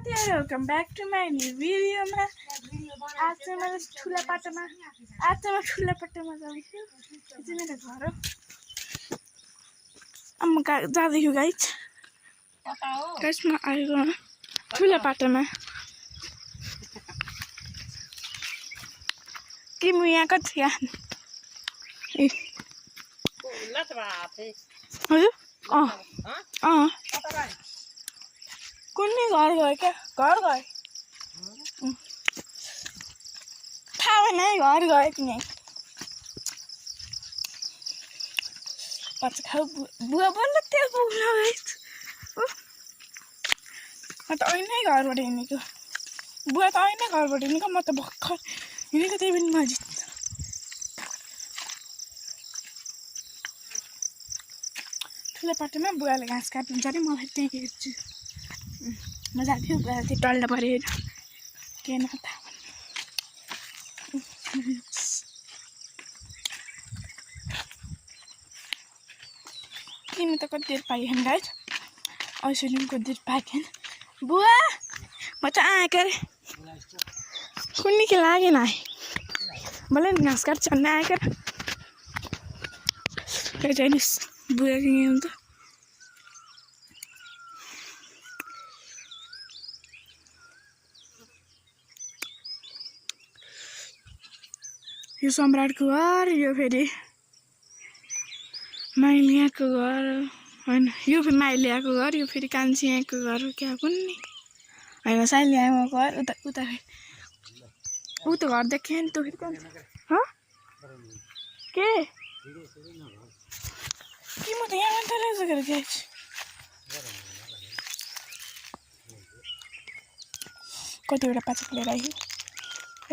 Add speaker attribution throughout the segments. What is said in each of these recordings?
Speaker 1: Welcome back to my new video. आज चाहिँ मैले ठुला पाटोमा जाउँछु। यो चाहिँ मेरो घर हो। अब म जाँदैछु गाइस। गाइस म आएको ठुला पाटोमा। कि म यहाँ कति यहाँ ए हजुर कुनै घर गयो क्या घर गयो थाहा भएन है घर गयो कि नै खाऊ बुवा बोल्नु त्यो पुग्नु गाइस म त ऐनै घरबाट हिँडेको बुवा त ऐनै घरबाट हिँडेको म त भर्खर हिँडेको त्यही पनि नजिक ठुलो पाटोमा बुवाले घाँस काट्नुहुन्छ अरे मलाई त्यही हेर्छु मजा थियो बुवा त्यो टल्ला पऱ्यो के न थाहा किन त कति देर पाइएन गाइस ऐश्वर्यको देर पाइएन बुवा म त आएको अरे कुनै के लागेन मलाई घाँस काट्छ भन्ने आएको जानुहोस् बुवा के हुन्छ यो सम्राटको घर यो फेरि माइलियाको घर होइन यो फेरि माइलियाको घर यो फेरि कान्छीको घर क्या कुन्नी होइन साइलियाको घर उता उता ऊ त घर देखेँ नि त फेरि कान्छी के म त यहाँ मात्रै रहेछ गाइस कतिवटा पाचक लिएर आयो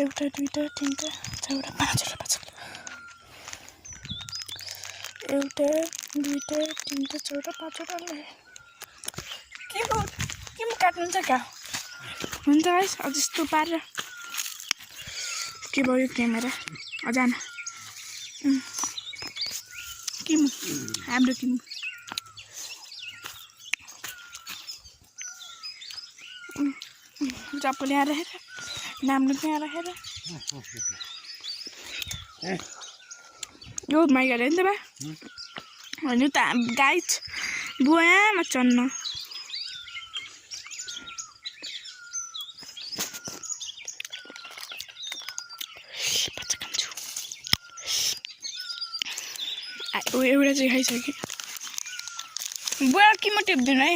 Speaker 1: एउटा दुईवटा तिनवटा चारवटा पाँचवटा पाचक एउटा दुईवटा तिनवटा चारवटा पाँचवटा ल्यायो के म काट्नुहुन्छ क्या हुन्छ गाइस अझ यस्तो पारेर के भयो क्यामेरा अजान किम हाम्रो किम चप्पल यहाँ राखेर नाम्नु त्यहाँ राखेर यो माइक हाल्यो नि त बा होइन त गाइस बुवामा चढ्न एउटा चाहिँ खाइसक्यो बुवा कि म टिप्दिनँ है